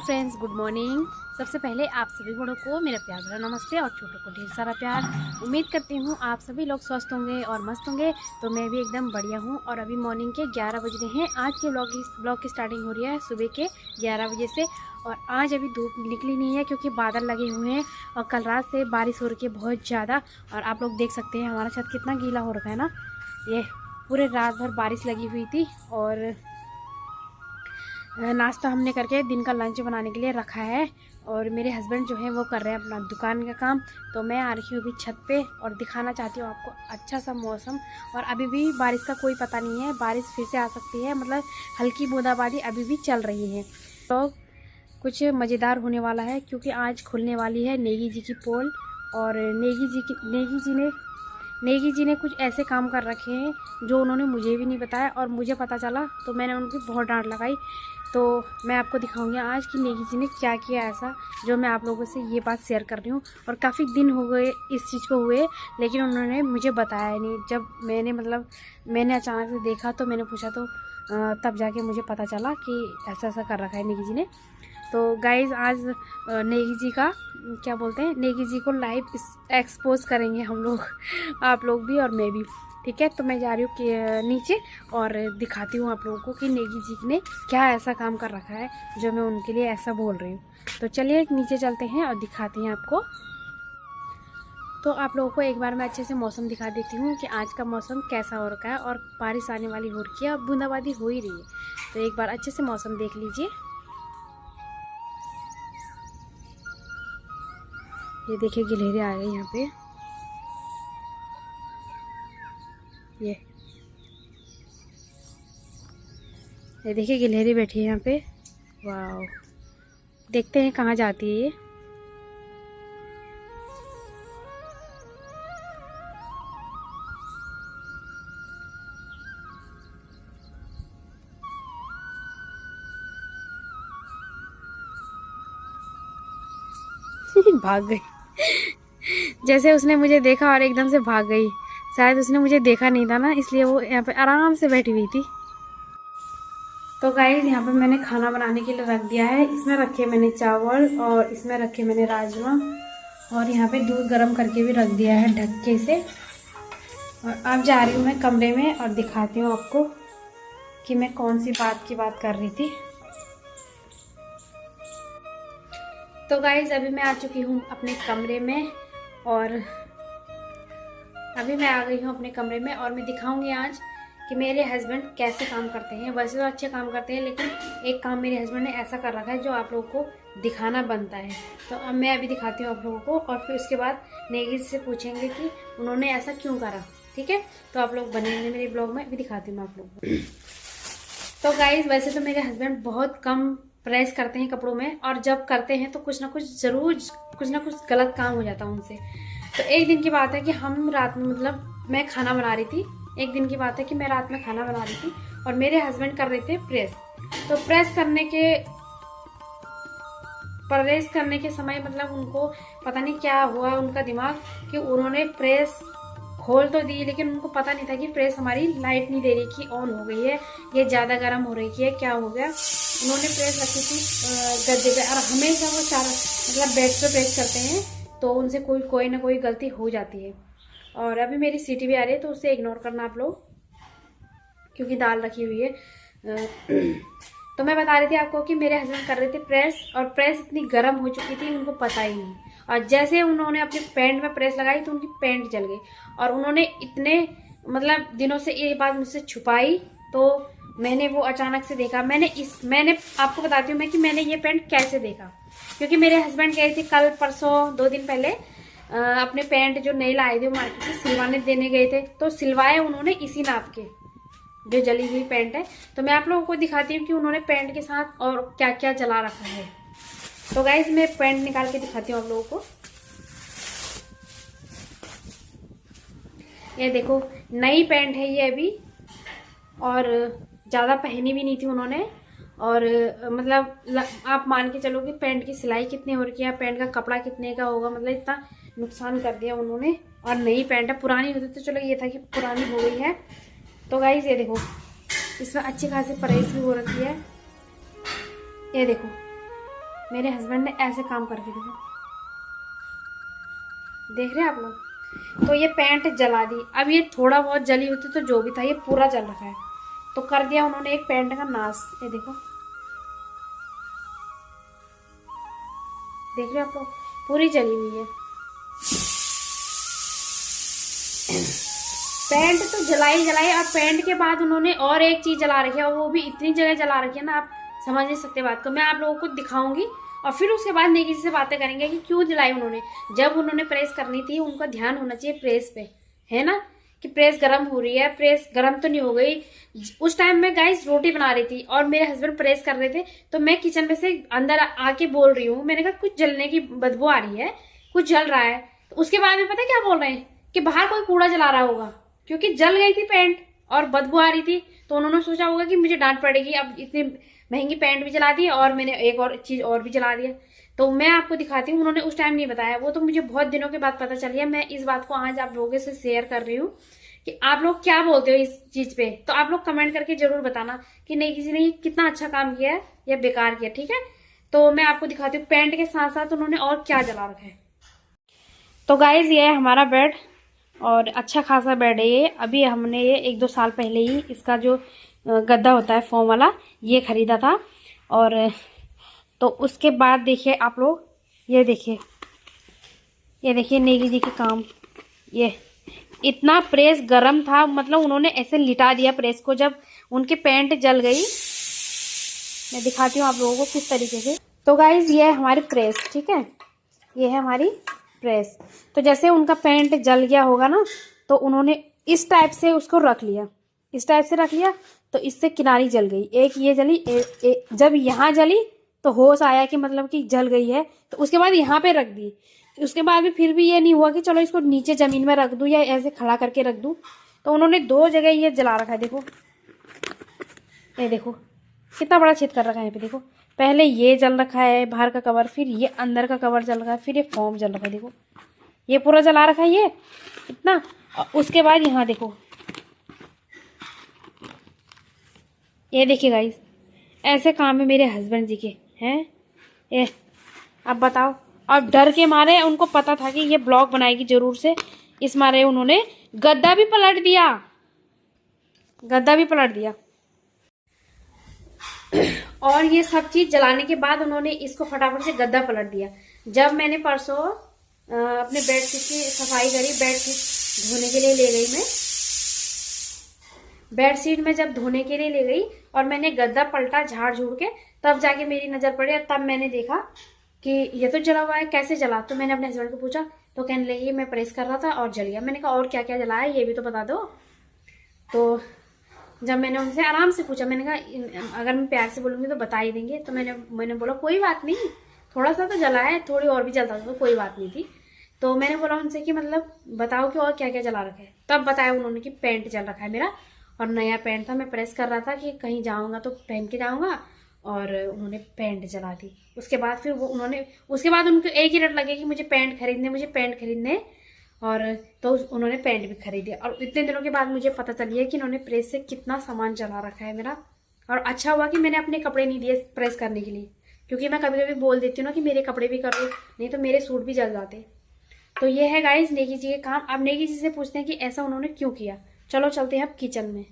Friends, good morning. सबसे पहले आप सभी बड़ों को मेरा प्यार भरा नमस्ते और छोटों को ढेर सारा प्यार। उम्मीद करती हूँ आप सभी लोग स्वस्थ होंगे और मस्त होंगे। तो मैं भी एकदम बढ़िया हूँ। और अभी मॉर्निंग के 11 बज रहे हैं। आज के ब्लॉग की स्टार्टिंग हो रही है सुबह के 11 बजे से। और आज अभी धूप निकली नहीं है क्योंकि बादल लगे हुए हैं और कल रात से बारिश हो रही है बहुत ज़्यादा। और आप लोग देख सकते हैं हमारा छत कितना गीला हो रखा है ना। ये पूरे रात भर बारिश लगी हुई थी। और नाश्ता हमने करके दिन का लंच बनाने के लिए रखा है। और मेरे हस्बैंड जो है वो कर रहे हैं अपना दुकान का काम। तो मैं आ रही हूँ अभी छत पे और दिखाना चाहती हूँ आपको अच्छा सा मौसम। और अभी भी बारिश का कोई पता नहीं है, बारिश फिर से आ सकती है। मतलब हल्की बूंदाबांदी अभी भी चल रही है। तो कुछ मज़ेदार होने वाला है क्योंकि आज खुलने वाली है नेगी जी की पोल। और नेगी जी ने कुछ ऐसे काम कर रखे हैं जो उन्होंने मुझे भी नहीं बताया। और मुझे पता चला तो मैंने उनकी बहुत डांट लगाई। तो मैं आपको दिखाऊंगी आज कि नेगी जी ने क्या किया ऐसा जो मैं आप लोगों से ये बात शेयर कर रही हूँ। और काफ़ी दिन हो गए इस चीज़ को हुए, लेकिन उन्होंने मुझे बताया नहीं। जब मैंने अचानक से देखा तो मैंने पूछा तो तब जाके मुझे पता चला कि ऐसा ऐसा कर रखा है नेगी जी ने। तो गाइज़ आज नेगी जी का क्या बोलते हैं, नेगी जी को लाइव एक्सपोज करेंगे हम लोग आप लोग भी और मैं भी। ठीक है, तो मैं जा रही हूँ कि नीचे और दिखाती हूँ आप लोगों को कि नेगी जी ने क्या ऐसा काम कर रखा है जो मैं उनके लिए ऐसा बोल रही हूँ। तो चलिए नीचे चलते हैं और दिखाते हैं आपको। तो आप लोगों को एक बार मैं अच्छे से मौसम दिखा देती हूँ कि आज का मौसम कैसा हो रखा है। और बारिश आने वाली हो रही है, अब बूंदाबांदी हो ही रही है। तो एक बार अच्छे से मौसम देख लीजिए। ये देखिए गिलहरी आ गई यहाँ पे। ये देखिए गिलहरी बैठी है यहाँ पे। वाह, देखते हैं कहाँ जाती है ये। भाग गई जैसे उसने मुझे देखा और एकदम से भाग गई। शायद उसने मुझे देखा नहीं था ना, इसलिए वो यहाँ पे आराम से बैठी हुई थी। तो गाइस यहाँ पे मैंने खाना बनाने के लिए रख दिया है। इसमें रखे मैंने चावल और इसमें रखे मैंने राजमा। और यहाँ पे दूध गर्म करके भी रख दिया है ढक्के से। और अब जा रही हूँ मैं कमरे में और दिखाती हूँ आपको कि मैं कौन सी बात की बात कर रही थी। तो गाइज अभी मैं आ चुकी हूँ अपने कमरे में। और अभी मैं आ गई हूँ अपने कमरे में और मैं दिखाऊंगी आज कि मेरे हस्बैंड कैसे काम करते हैं। वैसे तो अच्छे काम करते हैं, लेकिन एक काम मेरे हस्बैंड ने ऐसा कर रखा है जो आप लोगों को दिखाना बनता है। तो अब मैं अभी दिखाती हूँ आप लोगों को और फिर उसके बाद नेगी से पूछेंगे कि उन्होंने ऐसा क्यों करा। ठीक है, तो आप लोग बने रहेंगे मेरे ब्लॉग में। अभी दिखाती हूँ मैं आप लोगों को। तो गाइज वैसे तो मेरे हस्बैंड बहुत कम प्रेस करते हैं कपड़ों में, और जब करते हैं तो कुछ ना कुछ गलत काम हो जाता है उनसे। तो एक दिन की बात है कि हम रात में, मतलब मैं खाना बना रही थी। एक दिन की बात है कि मैं रात में खाना बना रही थी और मेरे हस्बैंड कर रहे थे प्रेस। तो प्रेस करने के समय मतलब उनको पता नहीं क्या हुआ उनका दिमाग कि उन्होंने प्रेस खोल तो दी, लेकिन उनको पता नहीं था कि प्रेस हमारी लाइट नहीं दे रही कि ऑन हो गई है, ये ज़्यादा गर्म हो रही है, क्या हो गया। उन्होंने प्रेस रखी थी गद्दे पे। और हमेशा वो मतलब बेड पे प्रेस करते हैं तो उनसे कोई ना कोई गलती हो जाती है। और अभी मेरी सीटी भी आ रही है तो उसे इग्नोर करना आप लोग, क्योंकि दाल रखी हुई है। तो मैं बता रही थी आपको कि मेरे हस्बैंड कर रहे थे प्रेस, और प्रेस इतनी गर्म हो चुकी थी उनको पता ही नहीं। और जैसे उन्होंने अपने पैंट में प्रेस लगाई तो उनकी पैंट जल गई। और उन्होंने इतने मतलब दिनों से ये बात मुझसे छुपाई, तो मैंने वो अचानक से देखा। मैंने आपको बताती हूँ मैं कि मैंने ये पैंट कैसे देखा। क्योंकि मेरे हस्बैंड गए थे कल परसों 2 दिन पहले अपने पैंट जो नए लाए थे मार्केट से सिलवाने देने गए थे। तो सिलवाए उन्होंने इसी नाप के जो जली हुई पैंट है। तो मैं आप लोगों को दिखाती हूँ कि उन्होंने पैंट के साथ और क्या क्या जला रखा है। तो गाइज मैं पैंट निकाल के दिखाती हूँ आप लोगों को। ये देखो नई पैंट है ये अभी, और ज़्यादा पहनी भी नहीं थी उन्होंने। और मतलब आप मान के चलो कि पैंट की सिलाई कितनी हो रही है, पैंट का कपड़ा कितने का होगा, मतलब इतना नुकसान कर दिया उन्होंने। और नई पैंट है, पुरानी होती तो चलो ये था कि पुरानी हो गई है। तो गाइस ये देखो इसमें अच्छी खासी प्रेस भी हो रखी है। ये देखो मेरे हस्बैंड ने ऐसे काम करके देखो, देख रहे हैं आप लोग। तो ये पैंट जला दी। अब ये थोड़ा बहुत जली होती तो जो भी था, ये पूरा जल रखा है। तो कर दिया उन्होंने एक पैंट का नाश। ये देखो, देख रहे हो आप लोग, पूरी जली हुई है। पैंट तो जलाई जलाई। और पैंट के बाद उन्होंने और एक चीज जला रखी है, और वो भी इतनी जगह जला रखी है ना, आप समझ नहीं सकते बात को। मैं आप लोगों को दिखाऊंगी और फिर उसके बाद नेगी जी से बातें करेंगे कि क्यों जलाई उन्होंने। जब उन्होंने प्रेस करनी थी, उनका ध्यान होना चाहिए प्रेस पे, है ना, कि प्रेस गर्म हो रही है। प्रेस गर्म तो नहीं हो गई। उस टाइम में गाइस रोटी बना रही थी और मेरे हस्बैंड प्रेस कर रहे थे। तो मैं किचन में से अंदर आके बोल रही हूँ, मैंने कहा कुछ जलने की बदबू आ रही है, कुछ जल रहा है। तो उसके बाद में पता है क्या बोल रहे हैं कि बाहर कोई कूड़ा जला रहा होगा, क्योंकि जल गई थी पैंट और बदबू आ रही थी। तो उन्होंने सोचा होगा कि मुझे डांट पड़ेगी, अब इतनी महंगी पैंट भी जला दी और मैंने एक और चीज और भी जला दिया। तो मैं आपको दिखाती हूँ, उन्होंने उस टाइम नहीं बताया, वो तो मुझे बहुत दिनों के बाद पता चली है। मैं इस बात को आज आप लोगों से शेयर कर रही हूँ कि आप लोग क्या बोलते हो इस चीज पे। तो आप लोग कमेंट करके जरूर बताना कि नहीं किसी ने कितना अच्छा काम किया है या बेकार किया, ठीक है। तो मैं आपको दिखाती हूँ पैंट के साथ साथ उन्होंने और क्या जला रखा है। तो गाइज ये है हमारा बेड, और अच्छा खासा बेड है ये। अभी हमने ये 1-2 साल पहले ही इसका जो गद्दा होता है फोम वाला, ये खरीदा था। और तो उसके बाद देखिए आप लोग, ये देखिए नेगी जी के काम। ये इतना प्रेस गरम था, मतलब उन्होंने ऐसे लिटा दिया प्रेस को। जब उनकी पैंट जल गई, मैं दिखाती हूँ आप लोगों को किस तरीके से। तो गाइज ये है हमारी प्रेस, ठीक है, ये है हमारी प्रेस। तो जैसे उनका पैंट जल गया होगा ना, तो उन्होंने इस टाइप से उसको रख लिया, इस टाइप से रख लिया। तो इससे किनारी जल गई, एक ये जली, जब यहाँ जली तो होश आया कि मतलब कि जल गई है। तो उसके बाद यहाँ पे रख दी। उसके बाद भी फिर भी ये नहीं हुआ कि चलो इसको नीचे जमीन में रख दूं या ऐसे खड़ा करके रख दूं। तो उन्होंने 2 जगह ये जला रखा है। देखो, ये देखो कितना बड़ा छेद कर रखा है यहाँ पे। देखो, पहले ये जल रखा है बाहर का कवर, फिर ये अंदर का कवर जल रखा है, फिर ये फोम जल रखा है। देखो ये पूरा जला रखा है ये इतना। उसके बाद यहाँ देखो, ये देखिए गाइस, ऐसे काम है मेरे हस्बैंड जी के हैं ये। अब बताओ, अब डर के मारे, उनको पता था कि ये ब्लॉग बनाएगी जरूर से, इस मारे उन्होंने गद्दा भी पलट दिया, गद्दा भी पलट दिया। और ये सब चीज जलाने के बाद उन्होंने इसको फटाफट से गद्दा पलट दिया। जब मैंने परसों अपने बेडशीट की सफाई करी, बेडशीट धोने के लिए ले गई मैं, बेडशीट में जब धोने के लिए ले गई और मैंने गद्दा पलटा झाड़ झूड़ के, तब जाके मेरी नजर पड़ी। तब मैंने देखा कि ये तो जला हुआ है, कैसे जला। तो मैंने अपने हस्बैंड को पूछा, तो कहने लगे मैं प्रेस कर रहा था और जल गया। मैंने कहा और क्या क्या जला है ये भी तो बता दो। तो जब मैंने उनसे आराम से पूछा, मैंने कहा अगर मैं प्यार से बोलूंगी तो बता ही देंगे। तो मैंने बोला कोई बात नहीं, थोड़ा सा तो जला है, थोड़ी और भी जलता तो कोई बात नहीं थी। तो मैंने बोला उनसे कि मतलब बताओ कि और क्या क्या जला रखा है। तब बताया उन्होंने कि पैंट जल रखा है मेरा, और नया पैंट था, मैं प्रेस कर रहा था कि कहीं जाऊंगा तो पहन के जाऊंगा, और उन्होंने पैंट जला दी। उसके बाद फिर उसके बाद उनको एक ही रट लगे कि मुझे पैंट खरीदने, और तो उन्होंने पैंट भी खरीदी। और इतने दिनों के बाद मुझे पता चली है कि उन्होंने प्रेस से कितना सामान जला रखा है मेरा। और अच्छा हुआ कि मैंने अपने कपड़े नहीं दिए प्रेस करने के लिए, क्योंकि मैं कभी कभी बोल देती हूँ ना कि मेरे कपड़े भी करो, नहीं तो मेरे सूट भी जल जाते। तो ये है गाइस नेगी जी के काम। अब नेगी जी से पूछते हैं कि ऐसा उन्होंने क्यों किया। चलो चलते हैं अब किचन में।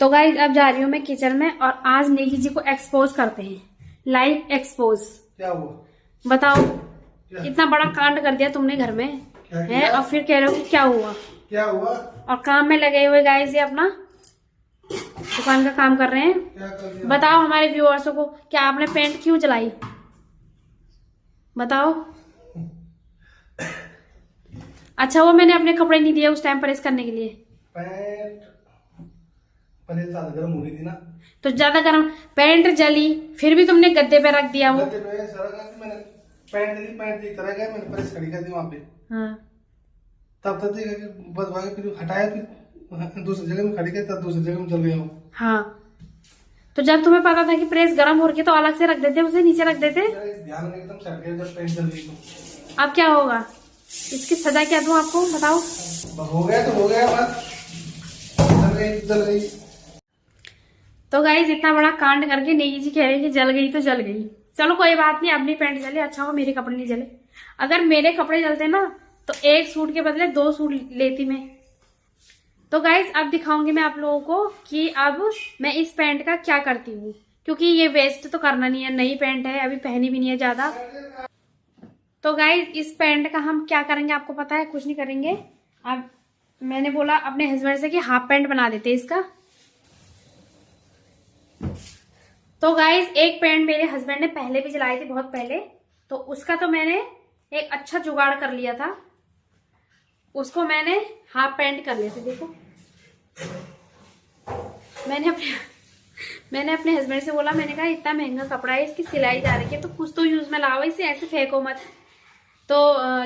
तो गाइस अब जा रही हूँ मैं किचन में, और आज नेगी जी को एक्सपोज करते हैं, लाइव एक्सपोज। क्या हुआ बताओ, इतना बड़ा कांड कर दिया तुमने घर में है, और फिर कह रहे हो कि क्या हुआ। और काम में लगे हुए गाइस ये अपना दुकान का काम कर रहे हैं। बताओ हमारे व्यूअर्सों को, क्या आपने पेंट क्यों जलाई, बताओ। अच्छा वो मैंने अपने कपड़े नहीं दिए उस टाइम प्रेस करने के लिए। पैंट पहले ज्यादा गर्म हो रही थी ना, तो ज्यादा गर्म, पैंट जली, फिर भी तुमने गद्दे पे रख दिया वो। गद्दे पे मैंने पैंट एक तरह का मैंने प्रेस खड़ी कर दी वहां पे। हाँ। तब तक देखा कि बदवा के फिर हटाया, फिर दूसरी जगह में खड़ी कर, तब दूसरी जगह में चल गया हूँ। हाँ, तो जब तुम्हें पता था कि प्रेस गर्म हो रही है तो अलग से रख देते, उसे नीचे रख देते। ध्यान में एकदम सट गया जब पैंट जल गई तो। अब क्या होगा, इसकी सजा क्या दूं आपको, बताओ। हो गया तो हो गया, बस जल गई। तो गाइज इतना बड़ा कांड करके नेगी जी कह रही कि जल गई तो जल गई। चलो कोई बात नहीं, अपनी पैंट जले, अच्छा हो मेरे कपड़े नहीं जले। अगर मेरे कपड़े जलते ना तो एक सूट के बदले 2 सूट लेती मैं। तो गाइज अब दिखाऊंगी मैं आप लोगों को कि अब मैं इस पैंट का क्या करती हूँ, क्योंकि ये वेस्ट तो करना नहीं है, नई पैंट है, अभी पहनी भी नहीं है ज्यादा। तो गाइज इस पैंट का हम क्या करेंगे आपको पता है, कुछ नहीं करेंगे। अब मैंने बोला अपने हस्बैंड से कि हाफ पैंट बना देते इसका। तो गाइज एक पैंट मेरे हस्बैंड ने पहले भी जलाई थी, बहुत पहले, तो उसका तो मैंने एक अच्छा जुगाड़ कर लिया था, उसको मैंने हाफ पैंट कर लिया था। देखो मैंने अपने हस्बैंड से बोला, मैंने कहा इतना महंगा कपड़ा है, इसकी सिलाई जा रही है तो कुछ तो यूज में लाओ, इसे ऐसे फेंको मत। तो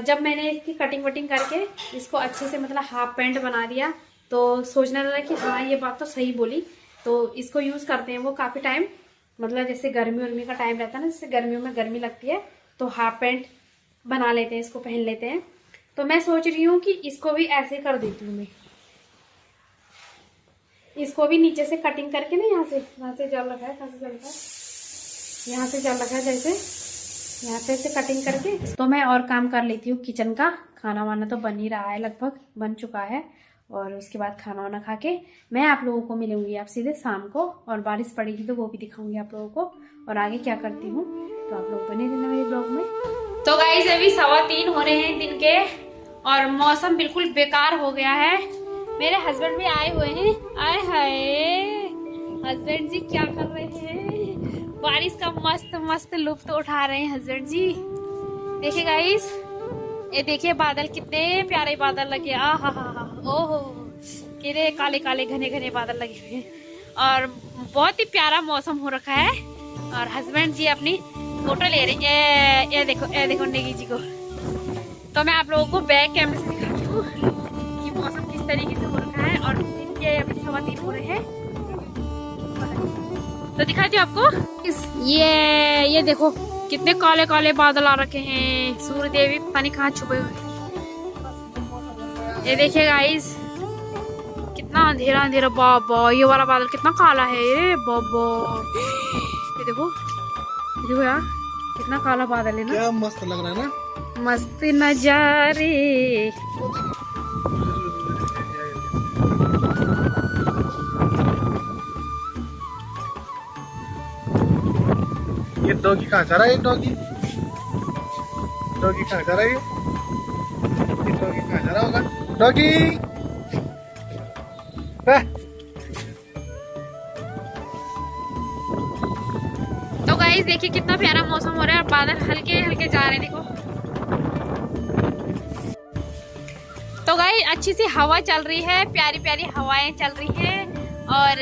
जब मैंने इसकी कटिंग वटिंग करके इसको अच्छे से मतलब हाफ पैंट बना दिया, तो सोचने लगा कि हाँ ये बात तो सही बोली। तो इसको यूज करते हैं वो काफी टाइम, मतलब जैसे गर्मी उर्मी का टाइम रहता है ना, जैसे गर्मियों में गर्मी लगती है तो हाफ पैंट बना लेते हैं, इसको पहन लेते हैं। तो मैं सोच रही हूँ कि इसको भी ऐसे कर देती हूँ मैं, इसको भी नीचे से कटिंग करके ना, यहाँ से जल रखा है, यहाँ से जल रखा है, जैसे यहाँ पे से कटिंग करके। तो मैं और काम कर लेती हूँ किचन का, खाना वाना तो बन ही रहा है, लगभग बन चुका है। और उसके बाद खाना वाना खा के मैं आप लोगों को मिलूंगी आप सीधे शाम को, और बारिश पड़ेगी तो वो भी दिखाऊंगी आप लोगों को, और आगे क्या करती हूँ। तो आप लोग बने रहना मेरे ब्लॉग में। तो गाइस अभी 3:15 हो रहे हैं दिन के, और मौसम बिल्कुल बेकार हो गया है। मेरे हस्बैंड भी आए हुए हैं, आए हाय हस्बैंड जी क्या कर रहे हैं, बारिश का मस्त मस्त लुत्फ उठा रहे हैं हस्बैंड जी। देखिए गाइस, ये देखिए बादल कितने प्यारे बादल लगे, आ हा हा, ओहो कितने काले काले घने घने बादल लगे हुए हैं, और बहुत ही प्यारा मौसम हो रखा है। और हस्बैंड जी अपनी फोटो ले रहे हैं, ये देखो नेगी जी को। तो मैं आप लोगों को बैक कैमरे से दिखाती हूँ कि मौसम किस तरीके से हो रखा है, और दिन के अभी 3:15 हो रहे हैं। तो दिखाती हूँ आपको, ये देखो कितने काले काले बादल आ रखे हैं, सूर्य देवी पता नहीं कहाँ छुपे हुए। ये देखिए गाइस कितना अंधेरा अंधेरा, बाबा ये वाला बादल कितना काला है बाबा। ये देखो यार कितना काला बादल है ना, क्या मस्त लग रहा है ना, मस्त नजारे। ये डॉगी कहाँ जा रहा है, ये डॉगी कहाँ जा रहा है, ये डॉगी कहाँ जा रहा होगा, डॉगी तो गाइस देखिए कितना प्यारा मौसम हो रहा है, और बादल हल्के हल्के जा रहे हैं, देखो। तो गाइस अच्छी सी हवा चल रही है, प्यारी प्यारी हवाएं चल रही है, और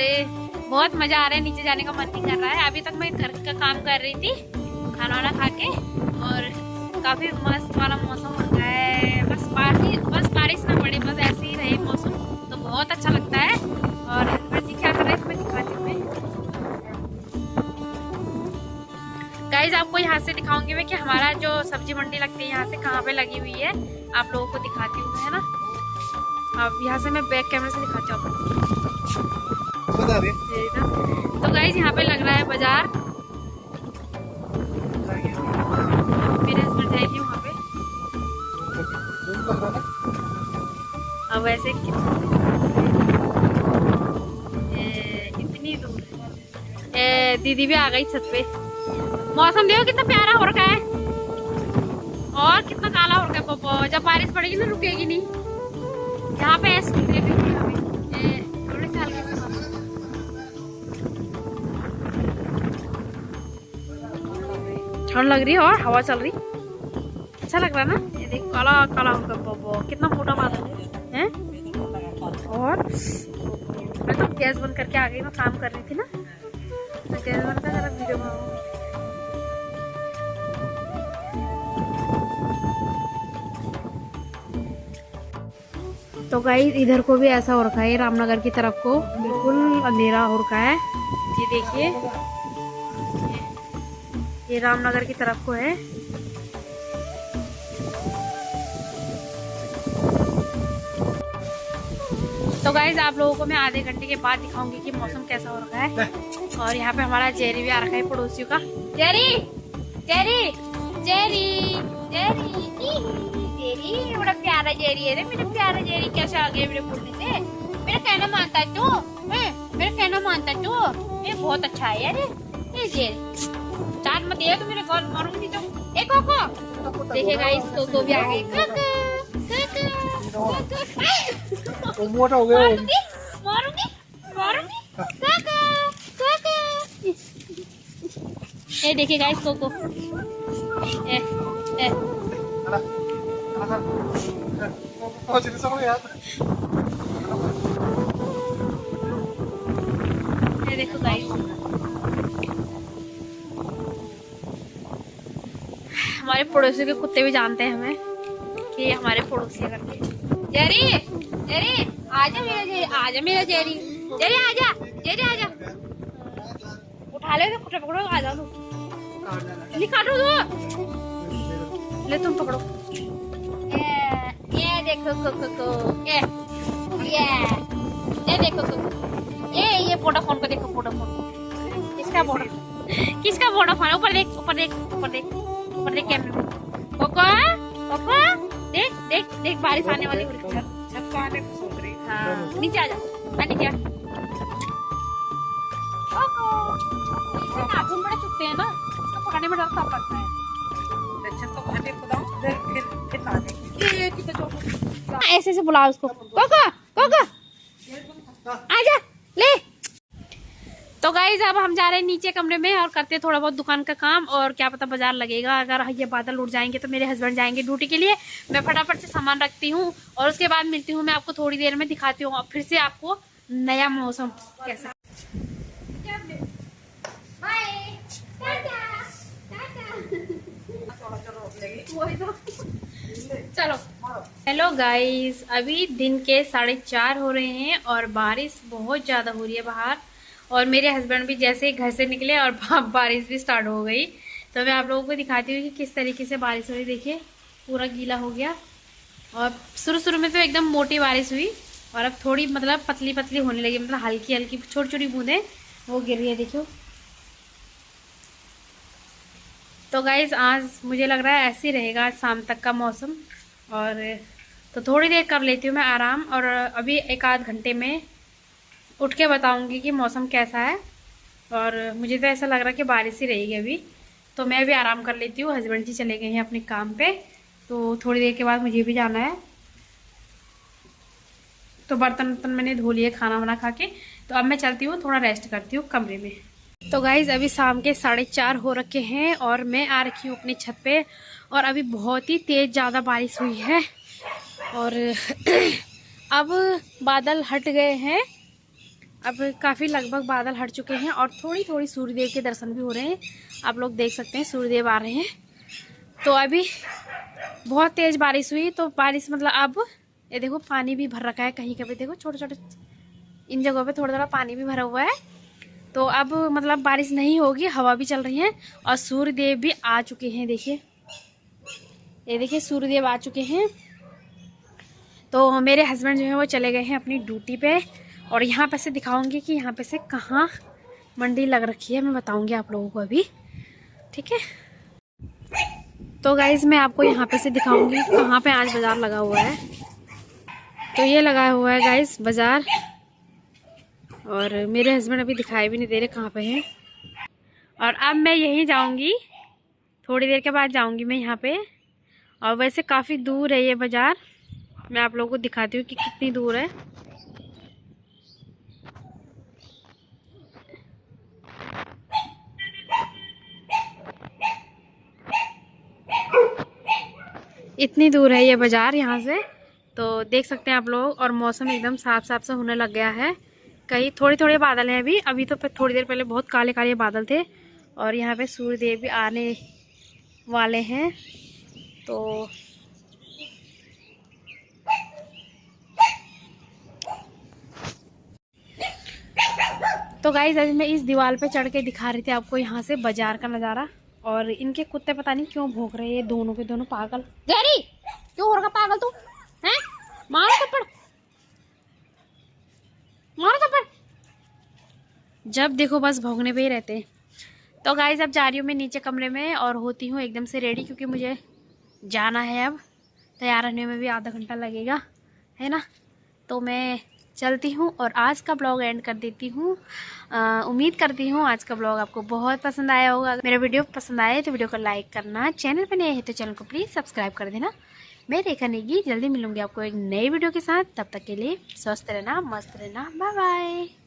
बहुत मजा आ रहा है, नीचे जाने का मन नहीं कर रहा है। अभी तक मैं घर का काम कर रही थी खाना वाना खा के, और काफी मस्त वाला मौसम हो रहा है। बस बारिश ना पड़े, बस ऐसे ही रहे मौसम तो बहुत अच्छा लगता है। और हस्बैंड जी क्या कर रहे हैं मैं दिखाती हूँ। गाइस आपको यहाँ से दिखाऊंगी मैं कि हमारा जो सब्जी मंडी लगती है यहाँ से कहाँ पे लगी हुई है, आप लोगों को दिखाती हूँ, है ना। अब यहाँ से मैं बैक कैमरे से दिखाती हूँ आपको। तो गाइस यहाँ पे लग रहा है बाजार, मेरे हस्बैंड जाएंगे वहाँ पे। अब वैसे इतनी दूर दीदी भी आ गई छत पे। मौसम देखो कितना प्यारा हो रखा है, और कितना काला हो रखा है पापा। जब बारिश पड़ेगी ना रुकेगी नहीं, यहाँ पे ऐसे थोड़े से हल्के से ठंड लग रही है और हवा चल रही, अच्छा लग रहा है ना। ये देख काला काला हो गया पापा, कितना मोटा बादल है। और मैं तो गैस बंद करके आ गई, मैं काम कर रही थी ना, तो गैस बंद कर वीडियो बनाऊंगी। तो गाइस इधर को भी ऐसा हो रखा है, रामनगर की तरफ को बिल्कुल अंधेरा हो रखा है। ये देखिए ये रामनगर की तरफ को है। तो गाइज आप लोगों को मैं आधे घंटे के बाद दिखाऊंगी कि मौसम कैसा हो रखा है। और यहाँ पे हमारा जेरी भी आ रखा है पड़ोसियों का। Jerry Jerry Jerry Jerry Jerry बड़ा प्यारा जेरी है रे, मेरा प्यारा जेरी। कैसे आ गया मेरे फूलने से? मेरा कहना मानता है तू? मेरा कहना मानता है तू? ये बहुत अच्छा है यार ये जेरी। चाट मत दिया तो मेरे घर मारूंगी तो। ए कोको देखिए गाइस, कोको भी आ गई। वो मोटा हो गया। मारूंगी ये देखिए गाइस कोको। ए ए ये देखो गाइस, हमारे पड़ोसी के कुत्ते भी जानते हैं हमें कि हमारे पड़ोसी करके। जेरी जेरी आजा मेरा जेरी, आजा मेरा जेरी, जेरी आजा, जेरी आजा। उठा ले, पकड़ो आ जाओ। नहीं काटो तो ले, तुम पकड़ो। ये देखो कोको, ये देखो कोको, ये वोडाफोन को देखो, वोडाफोन को। किसका वोडाफोन? ऊपर देख, ऊपर देख, ऊपर देख, ऊपर देख कैमरे में। कोको कोको देख देख देख, बारिश आने वाली है। छत को आने को सोच रही। हाँ नीचे आ जा, नीचे आ। कोको इससे नाखून बड़े चुभते हैं ना, इसको पकड़ने में डर तब लगता है। छत को खाने को दाओ, फिर ताने ये कितने चोट। ऐसे ऐसे बुलाओ उसको। कोको कोको आजा ले। तो गाइज अब हम जा रहे हैं नीचे कमरे में और करते हैं थोड़ा बहुत दुकान का काम, और क्या पता बाजार लगेगा। अगर ये बादल उड़ जाएंगे तो मेरे हस्बैंड जाएंगे ड्यूटी के लिए। मैं फटाफट से सामान रखती हूँ और उसके बाद मिलती हूँ मैं आपको थोड़ी देर में, दिखाती हूँ फिर से आपको नया मौसम कैसा। चलो हेलो गाइस, अभी दिन के 4:30 हो रहे हैं और बारिश बहुत ज़्यादा हो रही है बाहर। और मेरे हस्बैंड भी जैसे ही घर से निकले और बारिश भी स्टार्ट हो गई। तो मैं आप लोगों को दिखाती हूँ कि किस तरीके से बारिश हो रही। देखिए पूरा गीला हो गया, और शुरू में तो एकदम मोटी बारिश हुई और अब थोड़ी मतलब पतली पतली होने लगी, मतलब हल्की हल्की छोटी छोटी बूंदें वो गिर रही है। देखो तो गाइज आज मुझे लग रहा है ऐसे ही रहेगा आज शाम तक का मौसम। और तो थोड़ी देर कर लेती हूँ मैं आराम, और अभी 1-8 घंटे में उठ के बताऊंगी कि मौसम कैसा है। और मुझे तो ऐसा लग रहा है कि बारिश ही रहेगी अभी, तो मैं भी आराम कर लेती हूँ। हस्बैंड जी चले गए हैं अपने काम पे, तो थोड़ी देर के बाद मुझे भी जाना है। तो बर्तन मैंने धो लिए खाना वाना खा के, तो अब मैं चलती हूँ थोड़ा रेस्ट करती हूँ कमरे में। तो गाइज अभी शाम के 4:30 हो रखे हैं और मैं आ रखी हूँ अपनी छत पे, और अभी बहुत ही तेज़ ज़्यादा बारिश हुई है। और अब बादल हट गए हैं, अब काफ़ी लगभग बादल हट चुके हैं और थोड़ी थोड़ी सूर्यदेव के दर्शन भी हो रहे हैं। आप लोग देख सकते हैं सूर्यदेव आ रहे हैं। तो अभी बहुत तेज़ बारिश हुई, तो बारिश मतलब अब ये देखो पानी भी भर रखा है कहीं कहीं। देखो छोटे छोटे इन जगहों पे थोड़ा थोड़ा पानी भी भरा हुआ है। तो अब मतलब बारिश नहीं होगी, हवा भी चल रही है और सूर्यदेव भी आ चुके हैं। देखिए ये देखिए सूर्यदेव आ चुके हैं। तो मेरे हस्बैंड जो है वो चले गए हैं अपनी ड्यूटी पे, और यहाँ पे से दिखाऊंगी कि यहाँ पे से कहाँ मंडी लग रखी है, मैं बताऊंगी आप लोगों को अभी, ठीक है। तो गाइज मैं आपको यहाँ पे से दिखाऊंगी कहाँ पे आज बाज़ार लगा हुआ है। तो ये लगा हुआ है गाइज बाज़ार, और मेरे हस्बैंड अभी दिखाई भी नहीं दे रहे कहाँ पे हैं। और अब मैं यहीं जाऊंगी, थोड़ी देर के बाद जाऊंगी मैं यहाँ पे। और वैसे काफ़ी दूर है ये बाज़ार, मैं आप लोगों को दिखाती हूँ कि कितनी दूर है। इतनी दूर है ये बाज़ार यहाँ से, तो देख सकते हैं आप लोग। और मौसम एकदम साफ साफ सा होने लग गया है, कहीं थोड़े थोड़े बादल हैं अभी तो थोड़ी देर पहले बहुत काले काले बादल थे। और यहाँ पे सूर्यदेव भी आने वाले हैं। तो गाइज अभी मैं इस दीवार पे चढ़ के दिखा रही थी आपको यहाँ से बाजार का नज़ारा। और इनके कुत्ते पता नहीं क्यों भौंक रहे हैं, ये दोनों के दोनों पागल। जेरी क्यों हो रहा पागल तू हैं? मार थप्पड़। जब देखो बस भौंकने पे ही रहते हैं। तो गाइस अब जा रही हूँ मैं नीचे कमरे में और होती हूँ एकदम से रेडी, क्योंकि मुझे जाना है। अब तैयार रहने में भी आधा घंटा लगेगा, है ना। तो मैं चलती हूँ और आज का ब्लॉग एंड कर देती हूँ। उम्मीद करती हूँ आज का ब्लॉग आपको बहुत पसंद आया होगा। मेरा वीडियो पसंद आए तो वीडियो को लाइक करना, चैनल पर नए हैं तो चैनल को प्लीज़ सब्सक्राइब कर देना। मैं रेखा नेगी जल्दी मिलूंगी आपको एक नई वीडियो के साथ। तब तक के लिए स्वस्थ रहना, मस्त रहना, बाय बाय।